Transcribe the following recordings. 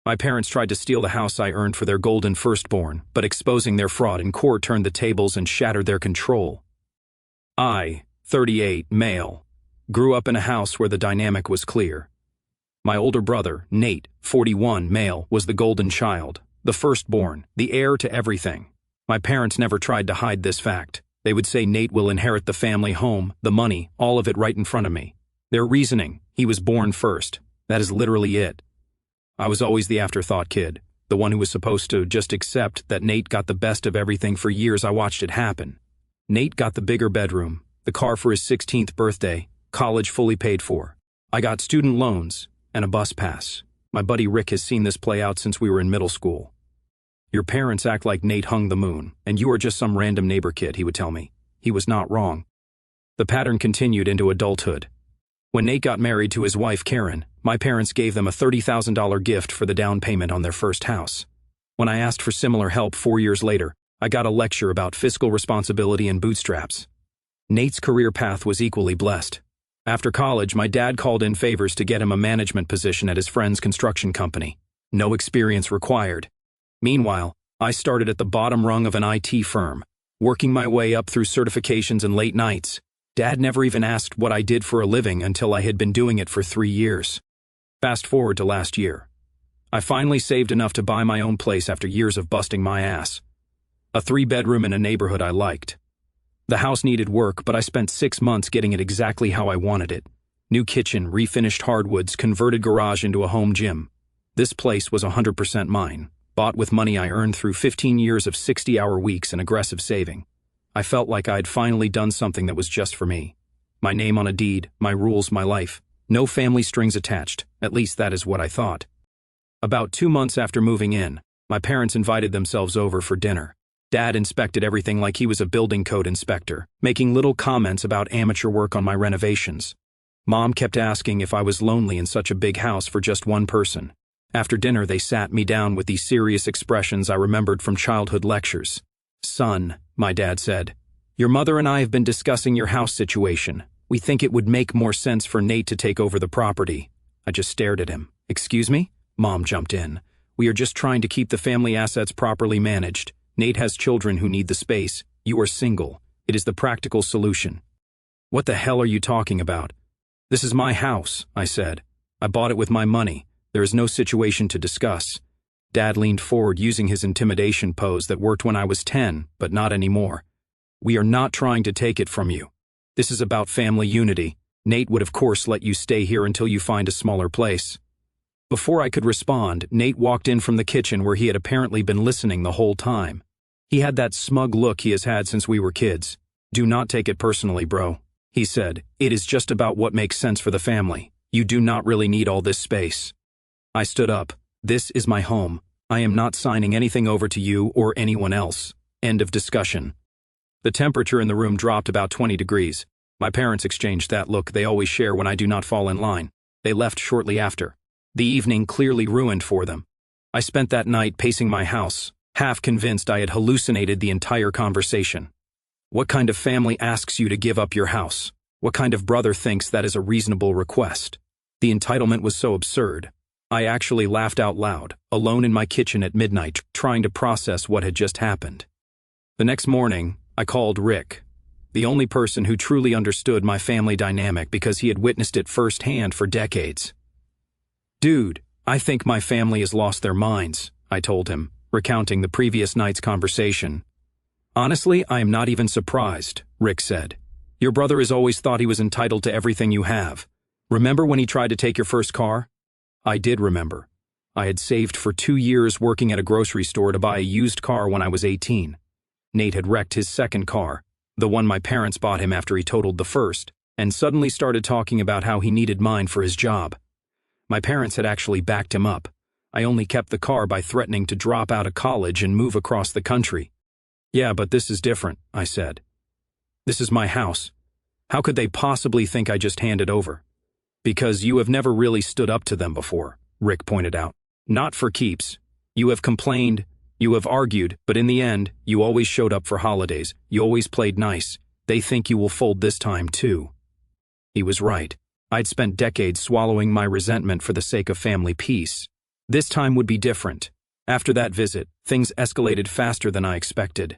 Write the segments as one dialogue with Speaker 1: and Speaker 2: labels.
Speaker 1: My parents tried to steal the house I earned for their golden firstborn, but exposing their fraud in court turned the tables and shattered their control. I, 38, male, grew up in a house where the dynamic was clear. My older brother, Nate, 41, male, was the golden child, the firstborn, the heir to everything. My parents never tried to hide this fact. They would say Nate will inherit the family home, the money, all of it right in front of me. Their reasoning, he was born first. That is literally it. I was always the afterthought kid, the one who was supposed to just accept that Nate got the best of everything. For years I watched it happen. Nate got the bigger bedroom, the car for his 16th birthday, college fully paid for. I got student loans and a bus pass. My buddy Rick has seen this play out since we were in middle school. Your parents act like Nate hung the moon, and you are just some random neighbor kid, he would tell me. He was not wrong. The pattern continued into adulthood. When Nate got married to his wife Karen, my parents gave them a $30,000 gift for the down payment on their first house. When I asked for similar help 4 years later, I got a lecture about fiscal responsibility and bootstraps. Nate's career path was equally blessed. After college, my dad called in favors to get him a management position at his friend's construction company. No experience required. Meanwhile, I started at the bottom rung of an IT firm, working my way up through certifications and late nights. Dad never even asked what I did for a living until I had been doing it for 3 years. Fast forward to last year. I finally saved enough to buy my own place after years of busting my ass. A 3-bedroom in a neighborhood I liked. The house needed work, but I spent 6 months getting it exactly how I wanted it. New kitchen, refinished hardwoods, converted garage into a home gym. This place was 100% mine, bought with money I earned through 15 years of 60-hour weeks and aggressive saving. I felt like I'd finally done something that was just for me. My name on a deed, my rules, my life. No family strings attached, at least that is what I thought. About 2 months after moving in, my parents invited themselves over for dinner. Dad inspected everything like he was a building code inspector, making little comments about amateur work on my renovations. Mom kept asking if I was lonely in such a big house for just one person. After dinner, they sat me down with these serious expressions I remembered from childhood lectures. "Son," my dad said, "your mother and I have been discussing your house situation. We think it would make more sense for Nate to take over the property." I just stared at him. "Excuse me?" Mom jumped in. "We are just trying to keep the family assets properly managed. Nate has children who need the space. You are single. It is the practical solution." "What the hell are you talking about?" "This is my house," I said. "I bought it with my money. There is no situation to discuss." Dad leaned forward using his intimidation pose that worked when I was 10, but not anymore. "We are not trying to take it from you. This is about family unity. Nate would of course let you stay here until you find a smaller place." Before I could respond, Nate walked in from the kitchen where he had apparently been listening the whole time. He had that smug look he has had since we were kids. "Do not take it personally, bro," he said. "It is just about what makes sense for the family. You do not really need all this space." I stood up. "This is my home. I am not signing anything over to you or anyone else. End of discussion." The temperature in the room dropped about 20 degrees. My parents exchanged that look they always share when I do not fall in line. They left shortly after. The evening clearly ruined for them. I spent that night pacing my house, half convinced I had hallucinated the entire conversation. What kind of family asks you to give up your house? What kind of brother thinks that is a reasonable request? The entitlement was so absurd. I actually laughed out loud, alone in my kitchen at midnight, trying to process what had just happened. The next morning, I called Rick, the only person who truly understood my family dynamic because he had witnessed it firsthand for decades. "Dude, I think my family has lost their minds," I told him, recounting the previous night's conversation. "Honestly, I am not even surprised," Rick said. "Your brother has always thought he was entitled to everything you have. Remember when he tried to take your first car?" I did remember. I had saved for 2 years working at a grocery store to buy a used car when I was 18. Nate had wrecked his second car, the one my parents bought him after he totaled the first, and suddenly started talking about how he needed mine for his job. My parents had actually backed him up. I only kept the car by threatening to drop out of college and move across the country. "Yeah, but this is different," I said. "This is my house. How could they possibly think I just handed over?" "Because you have never really stood up to them before," Rick pointed out. "Not for keeps. You have complained, you have argued, but in the end, you always showed up for holidays, you always played nice. They think you will fold this time too." He was right. I'd spent decades swallowing my resentment for the sake of family peace. This time would be different. After that visit, things escalated faster than I expected.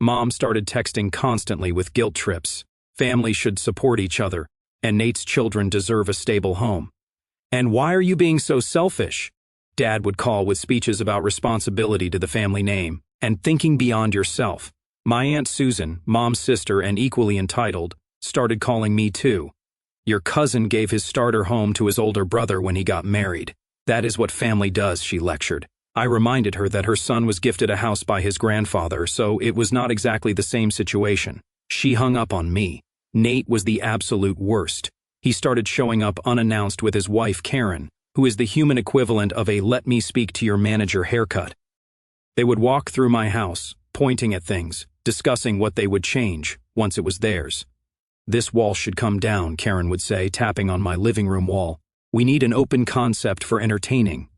Speaker 1: Mom started texting constantly with guilt trips. Families should support each other, and Nate's children deserve a stable home. And why are you being so selfish? Dad would call with speeches about responsibility to the family name and thinking beyond yourself. My Aunt Susan, Mom's sister and equally entitled, started calling me too. Your cousin gave his starter home to his older brother when he got married. That is what family does, she lectured. I reminded her that her son was gifted a house by his grandfather, so it was not exactly the same situation. She hung up on me. Nate was the absolute worst. He started showing up unannounced with his wife Karen, who is the human equivalent of a "let me speak to your manager" haircut. They would walk through my house, pointing at things, discussing what they would change once it was theirs. This wall should come down, Karen would say, tapping on my living room wall. We need an open concept for entertaining.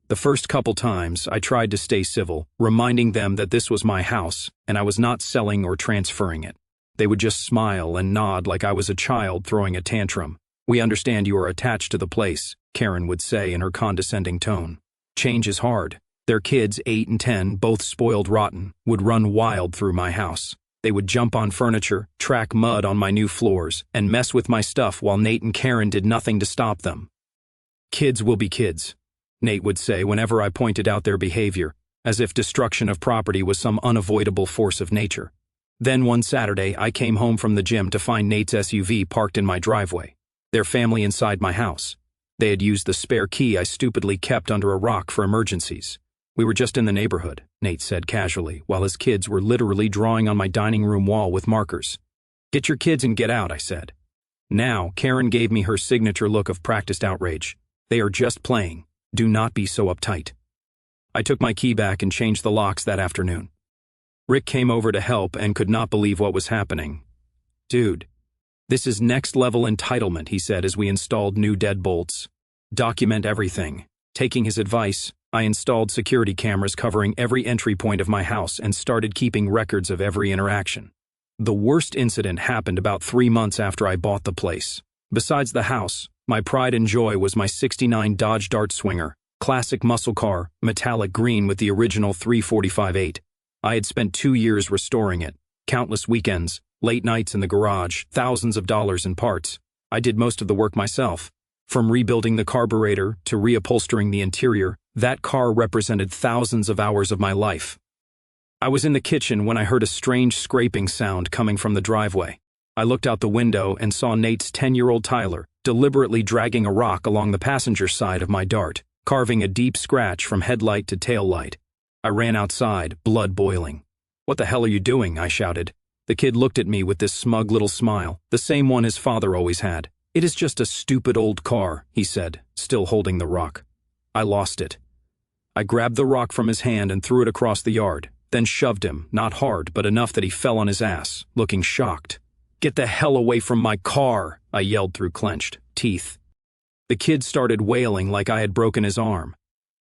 Speaker 1: The first couple times, I tried to stay civil, reminding them that this was my house, and I was not selling or transferring it. They would just smile and nod like I was a child throwing a tantrum. We understand you are attached to the place, Karen would say in her condescending tone. Change is hard. Their kids, 8 and 10, both spoiled rotten, would run wild through my house. They would jump on furniture, track mud on my new floors, and mess with my stuff while Nate and Karen did nothing to stop them. Kids will be kids, Nate would say whenever I pointed out their behavior, as if destruction of property was some unavoidable force of nature. Then one Saturday, I came home from the gym to find Nate's SUV parked in my driveway. Their family inside my house. They had used the spare key I stupidly kept under a rock for emergencies. We were just in the neighborhood, Nate said casually, while his kids were literally drawing on my dining room wall with markers. Get your kids and get out, I said. Now, Karen gave me her signature look of practiced outrage. They are just playing. Do not be so uptight. I took my key back and changed the locks that afternoon. Rick came over to help and could not believe what was happening. Dude, this is next-level entitlement, he said as we installed new deadbolts. Document everything. Taking his advice, I installed security cameras covering every entry point of my house and started keeping records of every interaction. The worst incident happened about 3 months after I bought the place. Besides the house, my pride and joy was my '69 Dodge Dart Swinger, classic muscle car, metallic green with the original 345/8. I had spent 2 years restoring it, countless weekends, late nights in the garage, thousands of dollars in parts. I did most of the work myself. From rebuilding the carburetor to reupholstering the interior, that car represented thousands of hours of my life. I was in the kitchen when I heard a strange scraping sound coming from the driveway. I looked out the window and saw Nate's 10-year-old Tyler deliberately dragging a rock along the passenger side of my Dart, carving a deep scratch from headlight to tail light. I ran outside, blood boiling. "What the hell are you doing?" I shouted. The kid looked at me with this smug little smile, the same one his father always had. "It is just a stupid old car," he said, still holding the rock. I lost it. I grabbed the rock from his hand and threw it across the yard, then shoved him, not hard, but enough that he fell on his ass, looking shocked. "Get the hell away from my car," I yelled through clenched teeth. The kid started wailing like I had broken his arm.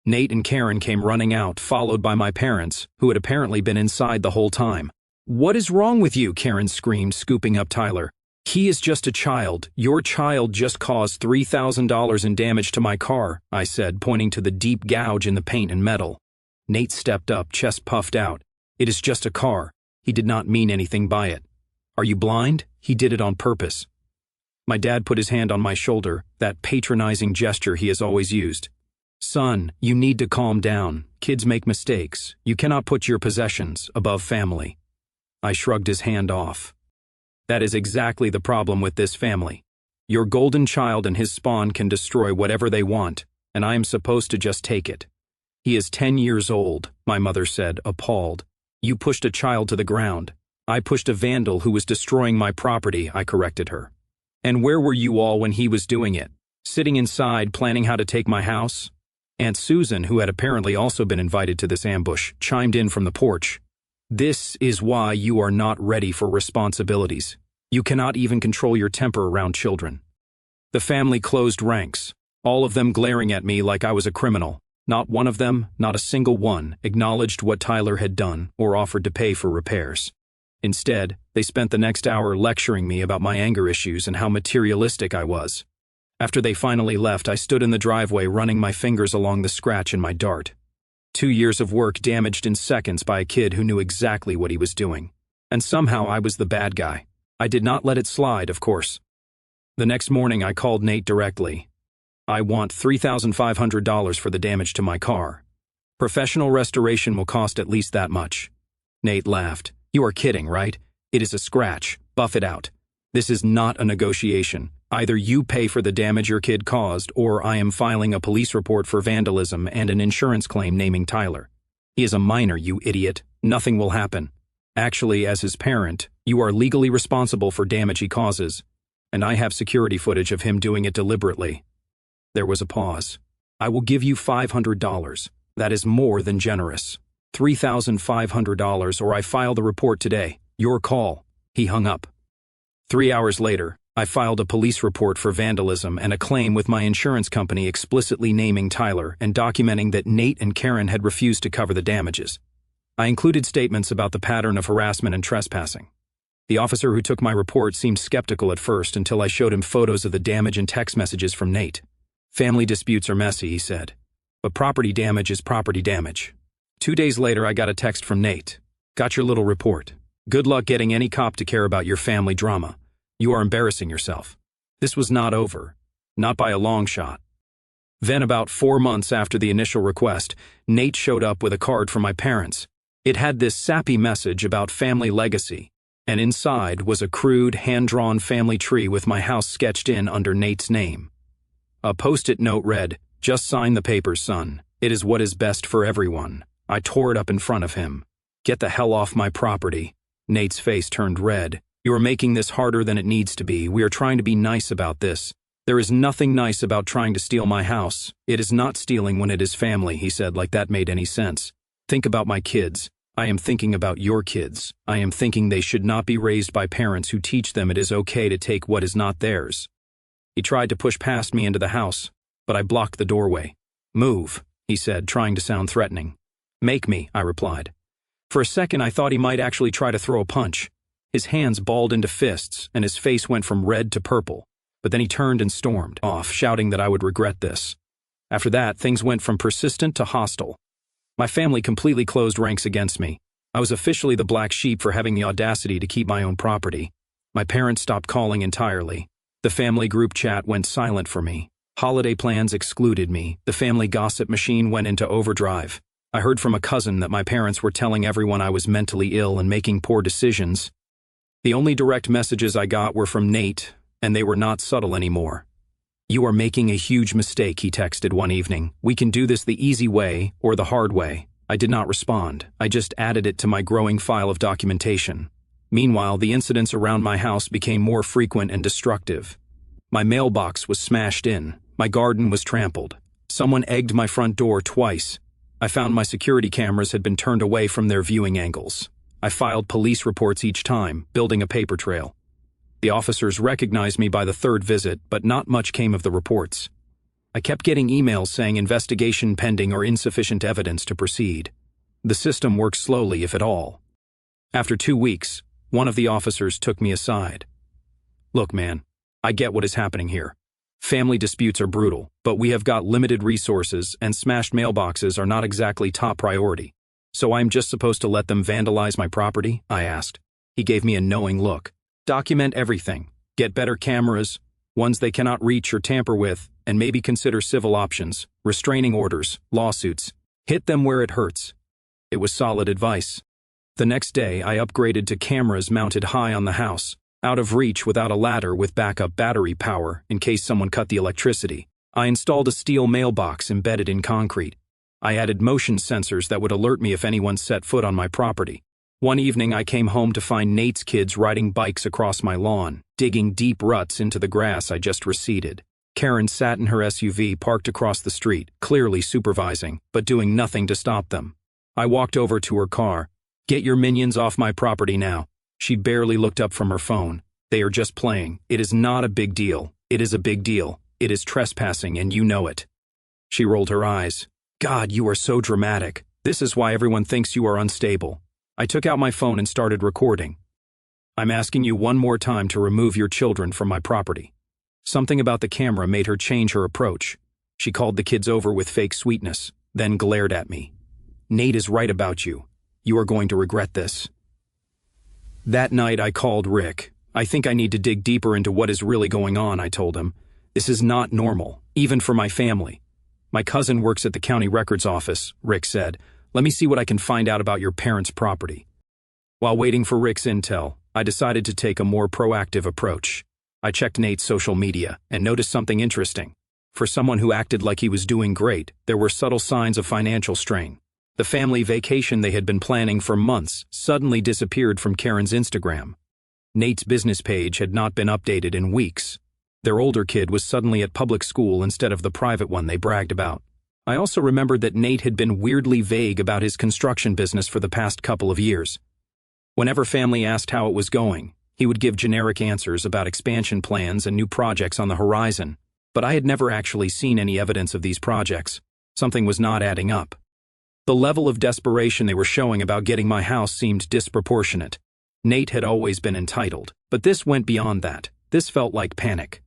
Speaker 1: Nate and Karen came running out, followed by my parents, who had apparently been inside the whole time. "What is wrong with you?" Karen screamed, scooping up Tyler. "He is just a child. Your child just caused $3,000 in damage to my car," I said, pointing to the deep gouge in the paint and metal. Nate stepped up, chest puffed out. "It is just a car. He did not mean anything by it." "Are you blind? He did it on purpose." My dad put his hand on my shoulder, that patronizing gesture he has always used. "Son, you need to calm down. Kids make mistakes. You cannot put your possessions above family." I shrugged his hand off. "That is exactly the problem with this family. Your golden child and his spawn can destroy whatever they want, and I am supposed to just take it." "He is 10 years old," my mother said, appalled. "You pushed a child to the ground." "I pushed a vandal who was destroying my property," I corrected her. "And where were you all when he was doing it? Sitting inside planning how to take my house?" Aunt Susan, who had apparently also been invited to this ambush, chimed in from the porch. "This is why you are not ready for responsibilities. You cannot even control your temper around children." The family closed ranks, all of them glaring at me like I was a criminal. Not one of them, not a single one, acknowledged what Tyler had done or offered to pay for repairs. Instead, they spent the next hour lecturing me about my anger issues and how materialistic I was. After they finally left, I stood in the driveway running my fingers along the scratch in my dart. 2 years of work damaged in seconds by a kid who knew exactly what he was doing. And somehow I was the bad guy. I did not let it slide, of course. The next morning I called Nate directly. I want $3,500 for the damage to my car. Professional restoration will cost at least that much. Nate laughed. You are kidding, right? It is a scratch. Buff it out. This is not a negotiation. Either you pay for the damage your kid caused, or I am filing a police report for vandalism and an insurance claim naming Tyler. He is a minor, you idiot. Nothing will happen. Actually, as his parent, you are legally responsible for damage he causes, and I have security footage of him doing it deliberately. There was a pause. I will give you $500. That is more than generous. $3,500 or I file the report today. Your call. He hung up. 3 hours later, I filed a police report for vandalism and a claim with my insurance company explicitly naming Tyler and documenting that Nate and Karen had refused to cover the damages. I included statements about the pattern of harassment and trespassing. The officer who took my report seemed skeptical at first until I showed him photos of the damage and text messages from Nate. Family disputes are messy, he said. But property damage is property damage. 2 days later, I got a text from Nate. Got your little report. Good luck getting any cop to care about your family drama. You are embarrassing yourself. This was not over. Not by a long shot. Then about 4 months after the initial request, Nate showed up with a card from my parents. It had this sappy message about family legacy, and inside was a crude, hand-drawn family tree with my house sketched in under Nate's name. A post-it note read, "Just sign the papers, son. It is what is best for everyone." I tore it up in front of him. "Get the hell off my property." Nate's face turned red. "You are making this harder than it needs to be. We are trying to be nice about this. There is nothing nice about trying to steal my house. It is not stealing when it is family," he said, like that made any sense. "Think about my kids. I am thinking about your kids. I am thinking they should not be raised by parents who teach them it is okay to take what is not theirs." He tried to push past me into the house, but I blocked the doorway. "Move," he said, trying to sound threatening. "Make me," I replied. For a second I thought he might actually try to throw a punch. His hands balled into fists, and his face went from red to purple. But then he turned and stormed off, shouting that I would regret this. After that, things went from persistent to hostile. My family completely closed ranks against me. I was officially the black sheep for having the audacity to keep my own property. My parents stopped calling entirely. The family group chat went silent for me. Holiday plans excluded me. The family gossip machine went into overdrive. I heard from a cousin that my parents were telling everyone I was mentally ill and making poor decisions. The only direct messages I got were from Nate, and they were not subtle anymore. "You are making a huge mistake," he texted one evening. "We can do this the easy way or the hard way." I did not respond. I just added it to my growing file of documentation. Meanwhile, the incidents around my house became more frequent and destructive. My mailbox was smashed in. My garden was trampled. Someone egged my front door twice. I found my security cameras had been turned away from their viewing angles. I filed police reports each time, building a paper trail. The officers recognized me by the third visit, but not much came of the reports. I kept getting emails saying investigation pending or insufficient evidence to proceed. The system worked slowly, if at all. After 2 weeks, one of the officers took me aside. "Look, man, I get what is happening here. Family disputes are brutal, but we have got limited resources and smashed mailboxes are not exactly top priority. So I'm just supposed to let them vandalize my property?" I asked. He gave me a knowing look. "Document everything. Get better cameras, ones they cannot reach or tamper with, and maybe consider civil options, restraining orders, lawsuits. Hit them where it hurts." It was solid advice. The next day, I upgraded to cameras mounted high on the house, out of reach without a ladder with backup battery power in case someone cut the electricity. I installed a steel mailbox embedded in concrete. I added motion sensors that would alert me if anyone set foot on my property. One evening I came home to find Nate's kids riding bikes across my lawn, digging deep ruts into the grass I just reseeded. Karen sat in her SUV parked across the street, clearly supervising, but doing nothing to stop them. I walked over to her car. "Get your minions off my property now." She barely looked up from her phone. "They are just playing. It is not a big deal. It is a big deal. It is trespassing and you know it." She rolled her eyes. "God, you are so dramatic. This is why everyone thinks you are unstable." I took out my phone and started recording. "I'm asking you one more time to remove your children from my property." Something about the camera made her change her approach. She called the kids over with fake sweetness, then glared at me. "Nate is right about you. You are going to regret this." That night I called Rick. "I think I need to dig deeper into what is really going on," I told him. "This is not normal, even for my family." "My cousin works at the county records office," Rick said. "Let me see what I can find out about your parents' property." While waiting for Rick's intel, I decided to take a more proactive approach. I checked Nate's social media and noticed something interesting. For someone who acted like he was doing great, there were subtle signs of financial strain. The family vacation they had been planning for months suddenly disappeared from Karen's Instagram. Nate's business page had not been updated in weeks. Their older kid was suddenly at public school instead of the private one they bragged about. I also remembered that Nate had been weirdly vague about his construction business for the past couple of years. Whenever family asked how it was going, he would give generic answers about expansion plans and new projects on the horizon, but I had never actually seen any evidence of these projects. Something was not adding up. The level of desperation they were showing about getting my house seemed disproportionate. Nate had always been entitled, but this went beyond that. This felt like panic.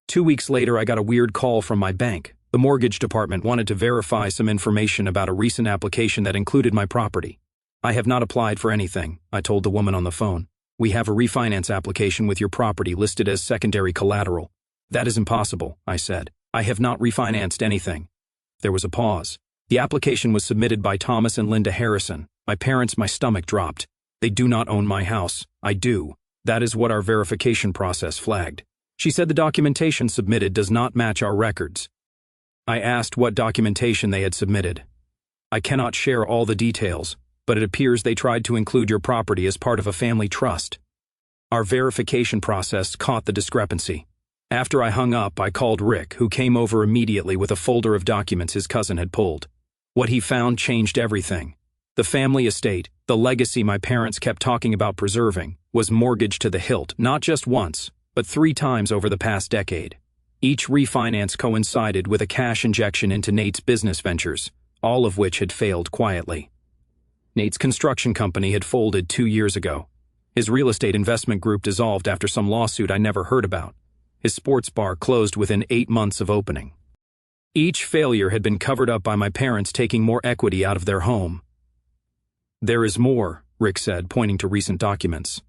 Speaker 1: 2 weeks later, I got a weird call from my bank. The mortgage department wanted to verify some information about a recent application that included my property. "I have not applied for anything," I told the woman on the phone. "We have a refinance application with your property listed as secondary collateral." "That is impossible," I said. "I have not refinanced anything." There was a pause. "The application was submitted by Thomas and Linda Harrison." My stomach dropped. "They do not own my house." "I do. That is what our verification process flagged." She said the documentation submitted does not match our records. I asked what documentation they had submitted. "I cannot share all the details, but it appears they tried to include your property as part of a family trust." Our verification process caught the discrepancy. After I hung up, I called Rick, who came over immediately with a folder of documents his cousin had pulled. What he found changed everything. The family estate, the legacy my parents kept talking about preserving, was mortgaged to the hilt, not just once, but 3 times over the past decade. Each refinance coincided with a cash injection into Nate's business ventures, all of which had failed quietly. Nate's construction company had folded 2 years ago. His real estate investment group dissolved after some lawsuit I never heard about. His sports bar closed within 8 months of opening. Each failure had been covered up by my parents taking more equity out of their home. "There is more," Rick said, pointing to recent documents.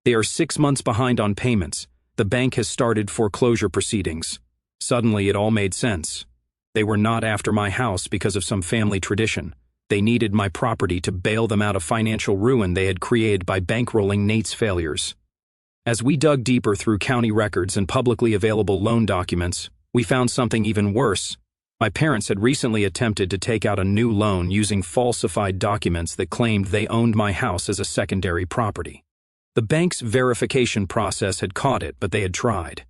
Speaker 1: "They are 6 months behind on payments. The bank has started foreclosure proceedings." Suddenly it all made sense. They were not after my house because of some family tradition. They needed my property to bail them out of financial ruin they had created by bankrolling Nate's failures. As we dug deeper through county records and publicly available loan documents, we found something even worse. My parents had recently attempted to take out a new loan using falsified documents that claimed they owned my house as a secondary property. The bank's verification process had caught it, but they had tried.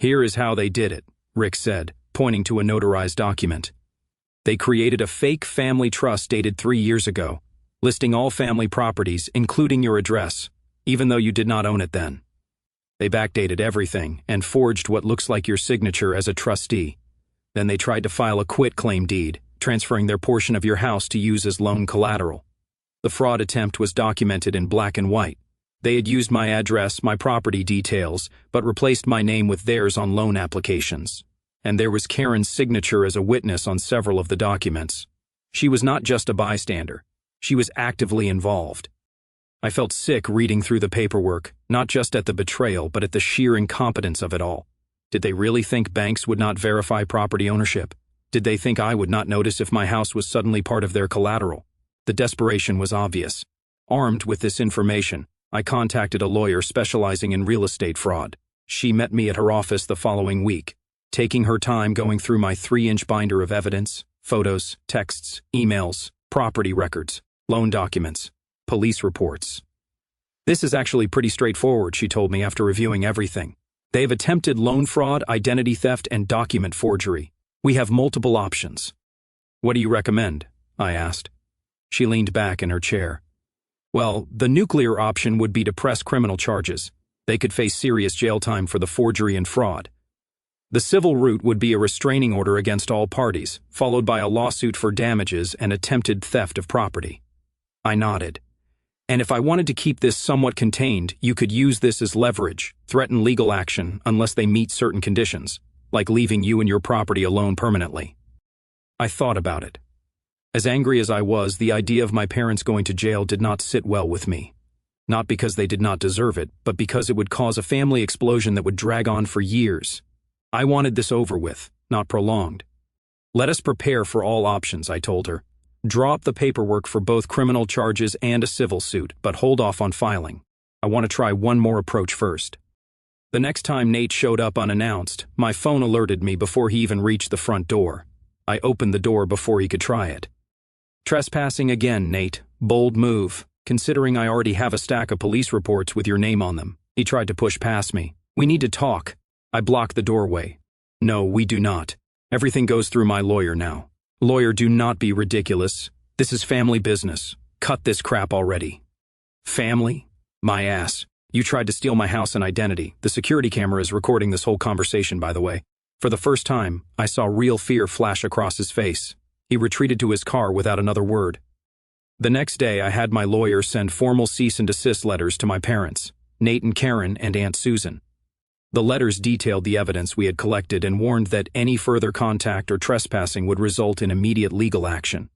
Speaker 1: "Here is how they did it," Rick said, pointing to a notarized document. "They created a fake family trust dated 3 years ago, listing all family properties, including your address, even though you did not own it then. They backdated everything and forged what looks like your signature as a trustee. Then they tried to file a quitclaim deed, transferring their portion of your house to use as loan collateral. The fraud attempt was documented in black and white. They had used my address, my property details, but replaced my name with theirs on loan applications. And there was Karen's signature as a witness on several of the documents. She was not just a bystander. She was actively involved. I felt sick reading through the paperwork, not just at the betrayal, but at the sheer incompetence of it all. Did they really think banks would not verify property ownership? Did they think I would not notice if my house was suddenly part of their collateral? The desperation was obvious. Armed with this information, I contacted a lawyer specializing in real estate fraud. She met me at her office the following week, taking her time going through my 3-inch binder of evidence, photos, texts, emails, property records, loan documents, police reports. "This is actually pretty straightforward," she told me after reviewing everything. "They have attempted loan fraud, identity theft, and document forgery. We have multiple options." "What do you recommend?" I asked. She leaned back in her chair. "Well, the nuclear option would be to press criminal charges. They could face serious jail time for the forgery and fraud. The civil route would be a restraining order against all parties, followed by a lawsuit for damages and attempted theft of property." I nodded. And if I wanted to keep this somewhat contained, you could use this as leverage, threaten legal action unless they meet certain conditions, like leaving you and your property alone permanently. I thought about it. As angry as I was, the idea of my parents going to jail did not sit well with me. Not because they did not deserve it, but because it would cause a family explosion that would drag on for years. I wanted this over with, not prolonged. Let us prepare for all options, I told her. Draw up the paperwork for both criminal charges and a civil suit, but hold off on filing. I want to try one more approach first. The next time Nate showed up unannounced, my phone alerted me before he even reached the front door. I opened the door before he could try it. Trespassing again, Nate. Bold move, considering I already have a stack of police reports with your name on them. He tried to push past me. We need to talk. I blocked the doorway. No, we do not. Everything goes through my lawyer now. Lawyer, do not be ridiculous. This is family business. Cut this crap already. Family? My ass. You tried to steal my house and identity. The security camera is recording this whole conversation, by the way. For the first time, I saw real fear flash across his face. He retreated to his car without another word. The next day, I had my lawyer send formal cease and desist letters to my parents, Nate and Karen and Aunt Susan. The letters detailed the evidence we had collected and warned that any further contact or trespassing would result in immediate legal action.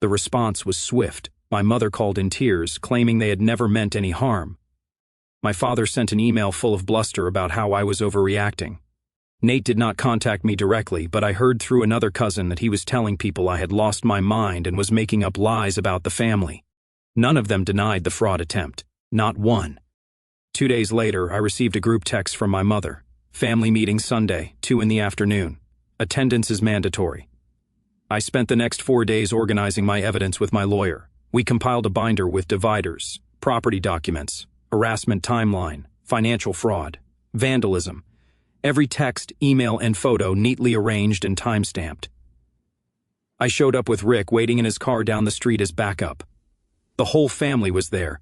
Speaker 1: The response was swift. My mother called in tears, claiming they had never meant any harm. My father sent an email full of bluster about how I was overreacting. Nate did not contact me directly, but I heard through another cousin that he was telling people I had lost my mind and was making up lies about the family. None of them denied the fraud attempt. Not one. 2 days later, I received a group text from my mother. Family meeting Sunday, 2 in the afternoon. Attendance is mandatory. I spent the next 4 days organizing my evidence with my lawyer. We compiled a binder with dividers, property documents, harassment timeline, financial fraud, vandalism. Every text, email, and photo neatly arranged and time-stamped. I showed up with Rick waiting in his car down the street as backup. The whole family was there.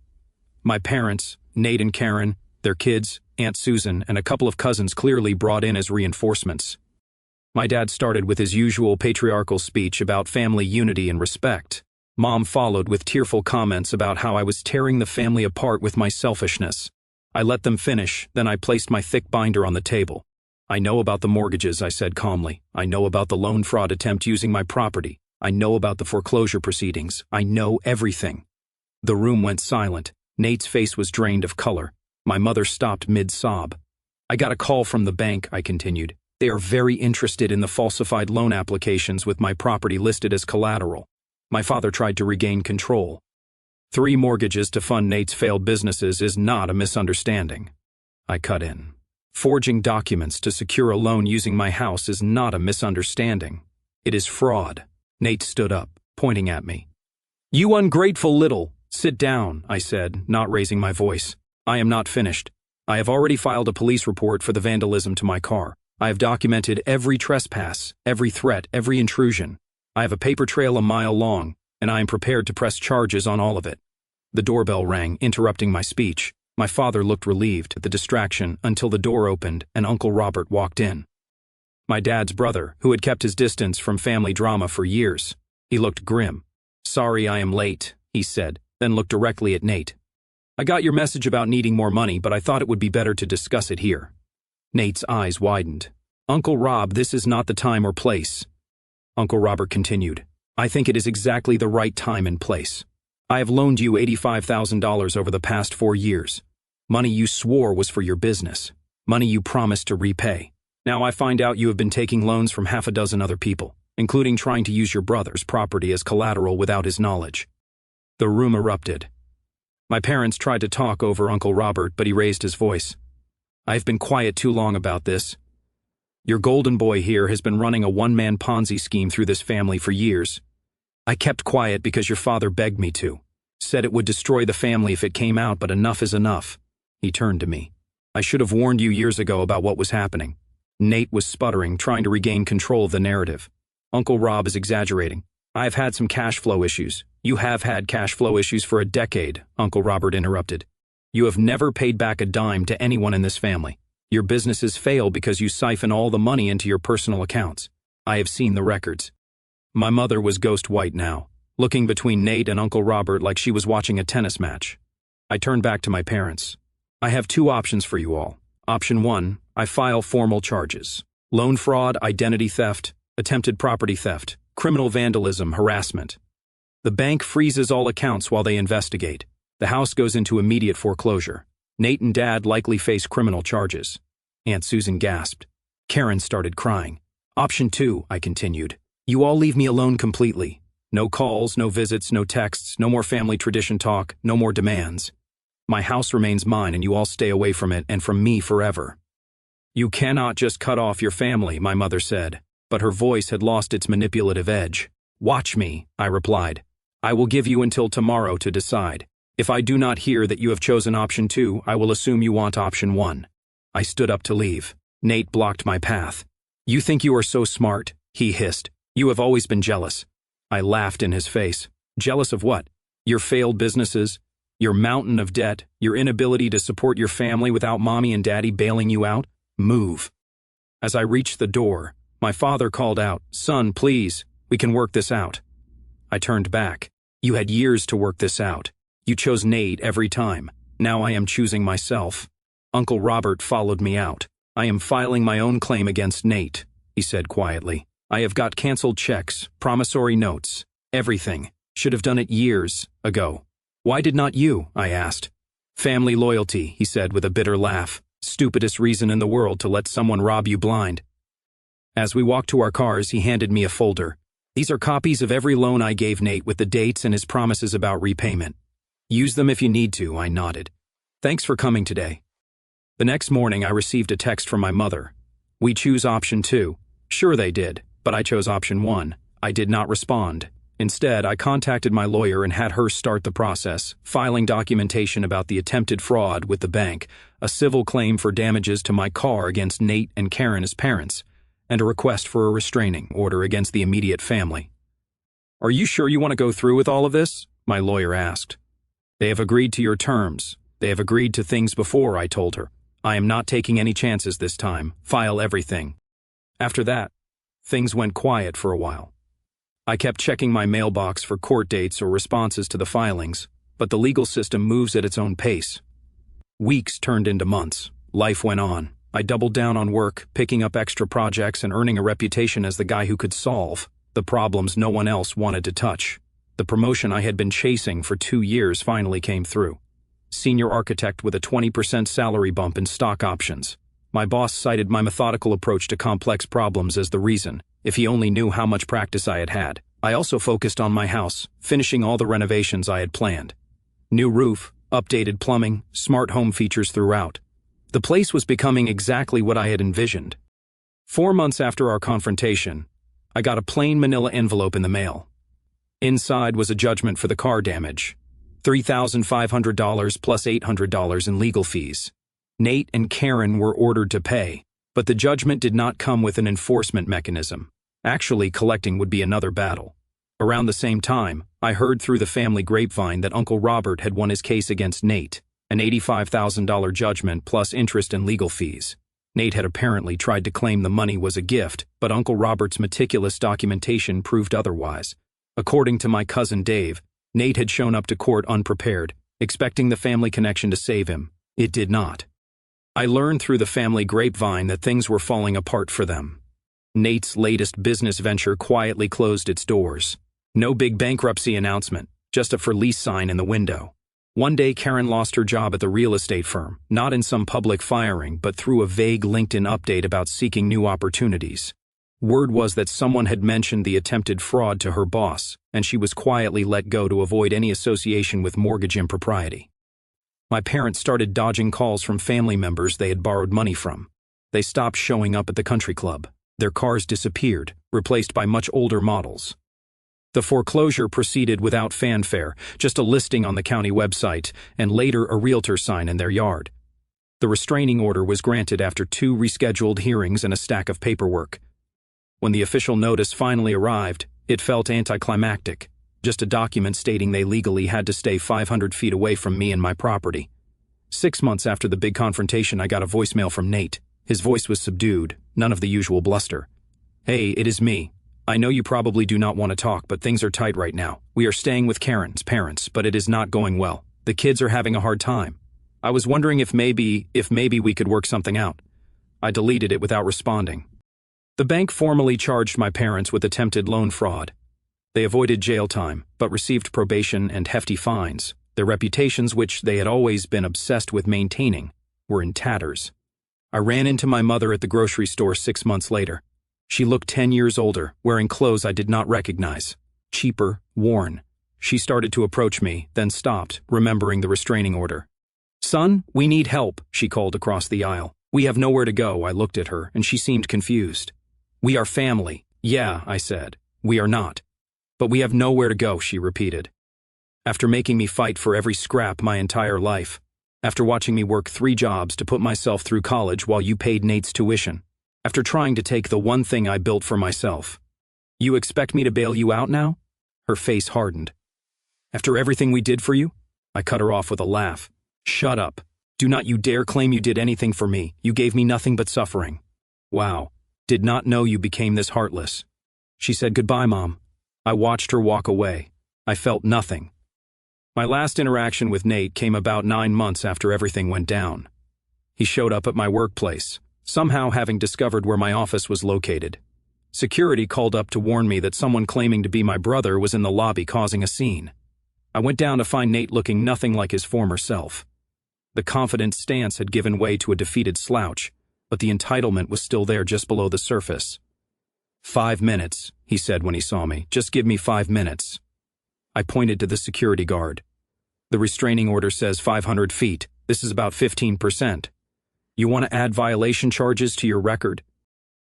Speaker 1: My parents, Nate and Karen, their kids, Aunt Susan, and a couple of cousins clearly brought in as reinforcements. My dad started with his usual patriarchal speech about family unity and respect. Mom followed with tearful comments about how I was tearing the family apart with my selfishness. I let them finish, then I placed my thick binder on the table. I know about the mortgages, I said calmly. I know about the loan fraud attempt using my property. I know about the foreclosure proceedings. I know everything. The room went silent. Nate's face was drained of color. My mother stopped mid-sob. I got a call from the bank, I continued. They are very interested in the falsified loan applications with my property listed as collateral. My father tried to regain control. 3 mortgages to fund Nate's failed businesses is not a misunderstanding. I cut in. Forging documents to secure a loan using my house is not a misunderstanding. It is fraud. Nate stood up, pointing at me. You ungrateful little. Sit down, I said, not raising my voice. I am not finished. I have already filed a police report for the vandalism to my car. I have documented every trespass, every threat, every intrusion. I have a paper trail a mile long, and I am prepared to press charges on all of it. The doorbell rang, interrupting my speech. My father looked relieved at the distraction until the door opened and Uncle Robert walked in. My dad's brother, who had kept his distance from family drama for years. He looked grim. Sorry I am late, he said, then looked directly at Nate. I got your message about needing more money, but I thought it would be better to discuss it here. Nate's eyes widened. Uncle Rob, this is not the time or place. Uncle Robert continued. I think it is exactly the right time and place. I have loaned you $85,000 over the past 4 years. Money you swore was for your business. Money you promised to repay. Now I find out you have been taking loans from half a dozen other people, including trying to use your brother's property as collateral without his knowledge. The room erupted. My parents tried to talk over Uncle Robert, but he raised his voice. I've been quiet too long about this. Your golden boy here has been running a one-man Ponzi scheme through this family for years. I kept quiet because your father begged me to. Said it would destroy the family if it came out, but enough is enough. He turned to me. I should have warned you years ago about what was happening. Nate was sputtering, trying to regain control of the narrative. Uncle Rob is exaggerating. I have had some cash flow issues. You have had cash flow issues for a decade, Uncle Robert interrupted. You have never paid back a dime to anyone in this family. Your businesses fail because you siphon all the money into your personal accounts. I have seen the records. My mother was ghost white now, looking between Nate and Uncle Robert like she was watching a tennis match. I turned back to my parents. I have two options for you all. Option 1, I file formal charges. Loan fraud, identity theft, attempted property theft, criminal vandalism, harassment. The bank freezes all accounts while they investigate. The house goes into immediate foreclosure. Nate and Dad likely face criminal charges. Aunt Susan gasped. Karen started crying. Option 2, I continued. You all leave me alone completely. No calls, no visits, no texts, no more family tradition talk, no more demands. My house remains mine and you all stay away from it and from me forever. You cannot just cut off your family, my mother said, but her voice had lost its manipulative edge. Watch me, I replied. I will give you until tomorrow to decide. If I do not hear that you have chosen option 2, I will assume you want option 1. I stood up to leave. Nate blocked my path. You think you are so smart, he hissed. You have always been jealous. I laughed in his face. Jealous of what? Your failed businesses? Your mountain of debt? Your inability to support your family without mommy and daddy bailing you out? Move. As I reached the door, my father called out, Son, please, we can work this out. I turned back. You had years to work this out. You chose Nate every time. Now I am choosing myself. Uncle Robert followed me out. I am filing my own claim against Nate, he said quietly. I have got canceled checks, promissory notes, everything. Should have done it years ago. Why did not you? I asked. Family loyalty, he said with a bitter laugh. Stupidest reason in the world to let someone rob you blind. As we walked to our cars, he handed me a folder. These are copies of every loan I gave Nate with the dates and his promises about repayment. Use them if you need to, I nodded. Thanks for coming today. The next morning, I received a text from my mother. We choose option 2. Sure they did, but I chose option 1. I did not respond. Instead, I contacted my lawyer and had her start the process, filing documentation about the attempted fraud with the bank, a civil claim for damages to my car against Nate and Karen as parents, and a request for a restraining order against the immediate family. Are you sure you want to go through with all of this? My lawyer asked. They have agreed to your terms. They have agreed to things before, I told her. I am not taking any chances this time. File everything. After that, things went quiet for a while. I kept checking my mailbox for court dates or responses to the filings, but the legal system moves at its own pace. Weeks turned into months. Life went on. I doubled down on work, picking up extra projects and earning a reputation as the guy who could solve the problems no one else wanted to touch. The promotion I had been chasing for 2 years finally came through. Senior architect with a 20% salary bump and stock options. My boss cited my methodical approach to complex problems as the reason, if he only knew how much practice I had had. I also focused on my house, finishing all the renovations I had planned. New roof, updated plumbing, smart home features throughout. The place was becoming exactly what I had envisioned. 4 months after our confrontation, I got a plain manila envelope in the mail. Inside was a judgment for the car damage, $3,500 plus $800 in legal fees. Nate and Karen were ordered to pay, but the judgment did not come with an enforcement mechanism. Actually, collecting would be another battle. Around the same time, I heard through the family grapevine that Uncle Robert had won his case against Nate, an $85,000 judgment plus interest and legal fees. Nate had apparently tried to claim the money was a gift, but Uncle Robert's meticulous documentation proved otherwise. According to my cousin Dave, Nate had shown up to court unprepared, expecting the family connection to save him. It did not. I learned through the family grapevine that things were falling apart for them. Nate's latest business venture quietly closed its doors. No big bankruptcy announcement, just a for lease sign in the window. One day Karen lost her job at the real estate firm, not in some public firing, but through a vague LinkedIn update about seeking new opportunities. Word was that someone had mentioned the attempted fraud to her boss, and she was quietly let go to avoid any association with mortgage impropriety. My parents started dodging calls from family members they had borrowed money from. They stopped showing up at the country club. Their cars disappeared, replaced by much older models. The foreclosure proceeded without fanfare, just a listing on the county website, and later a realtor sign in their yard. The restraining order was granted after 2 rescheduled hearings and a stack of paperwork. When the official notice finally arrived, it felt anticlimactic, just a document stating they legally had to stay 500 feet away from me and my property. 6 months after the big confrontation, I got a voicemail from Nate. His voice was subdued, none of the usual bluster. Hey, it is me. I know you probably do not want to talk, but things are tight right now. We are staying with Karen's parents, but it is not going well. The kids are having a hard time. I was wondering if maybe we could work something out. I deleted it without responding. The bank formally charged my parents with attempted loan fraud. They avoided jail time, but received probation and hefty fines. Their reputations, which they had always been obsessed with maintaining, were in tatters. I ran into my mother at the grocery store 6 months later. She looked 10 years older, wearing clothes I did not recognize. Cheaper, worn. She started to approach me, then stopped, remembering the restraining order. "Son, we need help," she called across the aisle. "We have nowhere to go." I looked at her, and she seemed confused. "We are family." "Yeah," I said. "We are not." "But we have nowhere to go," she repeated. After making me fight for every scrap my entire life. After watching me work 3 jobs to put myself through college while you paid Nate's tuition. After trying to take the one thing I built for myself. "You expect me to bail you out now?" Her face hardened. "After everything we did for you?" I cut her off with a laugh. "Shut up. Do not you dare claim you did anything for me. You gave me nothing but suffering." "Wow. Did not know you became this heartless." She said goodbye, Mom. I watched her walk away. I felt nothing. My last interaction with Nate came about 9 months after everything went down. He showed up at my workplace, somehow having discovered where my office was located. Security called up to warn me that someone claiming to be my brother was in the lobby causing a scene. I went down to find Nate looking nothing like his former self. The confident stance had given way to a defeated slouch, but the entitlement was still there just below the surface. 5 minutes, he said when he saw me. "Just give me 5 minutes. I pointed to the security guard. "The restraining order says 500 feet. This is about 15%. You want to add violation charges to your record?"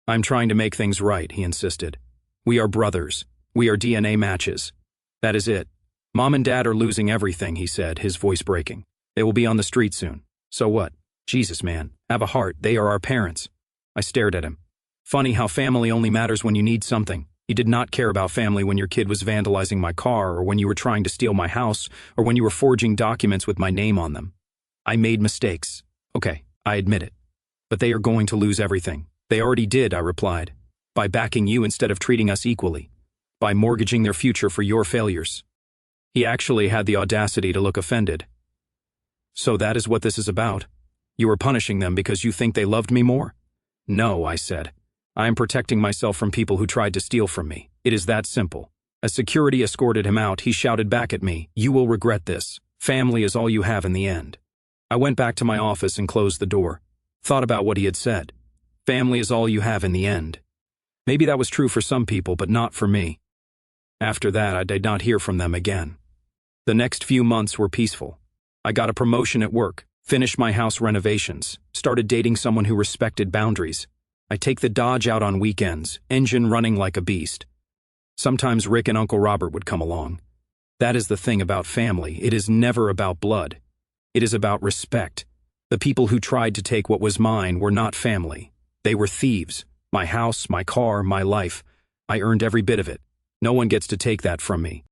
Speaker 1: "I'm trying to make things right," he insisted. "We are brothers. We are DNA matches. That is it. Mom and Dad are losing everything," he said, his voice breaking. "They will be on the street soon. So what? Jesus, man. Have a heart. They are our parents." I stared at him. Funny how family only matters when you need something. You did not care about family when your kid was vandalizing my car, or when you were trying to steal my house, or when you were forging documents with my name on them. I made mistakes. Okay, I admit it. But they are going to lose everything. They already did, I replied. By backing you instead of treating us equally. By mortgaging their future for your failures. He actually had the audacity to look offended. "So that is what this is about? You are punishing them because you think they loved me more?" "No," I said. "I am protecting myself from people who tried to steal from me. It is that simple." As security escorted him out, he shouted back at me, "You will regret this. Family is all you have in the end." I went back to my office and closed the door. Thought about what he had said. Family is all you have in the end. Maybe that was true for some people, but not for me. After that, I did not hear from them again. The next few months were peaceful. I got a promotion at work, finished my house renovations, started dating someone who respected boundaries. I take the Dodge out on weekends, engine running like a beast. Sometimes Rick and Uncle Robert would come along. That is the thing about family. It is never about blood. It is about respect. The people who tried to take what was mine were not family. They were thieves. My house, my car, my life. I earned every bit of it. No one gets to take that from me.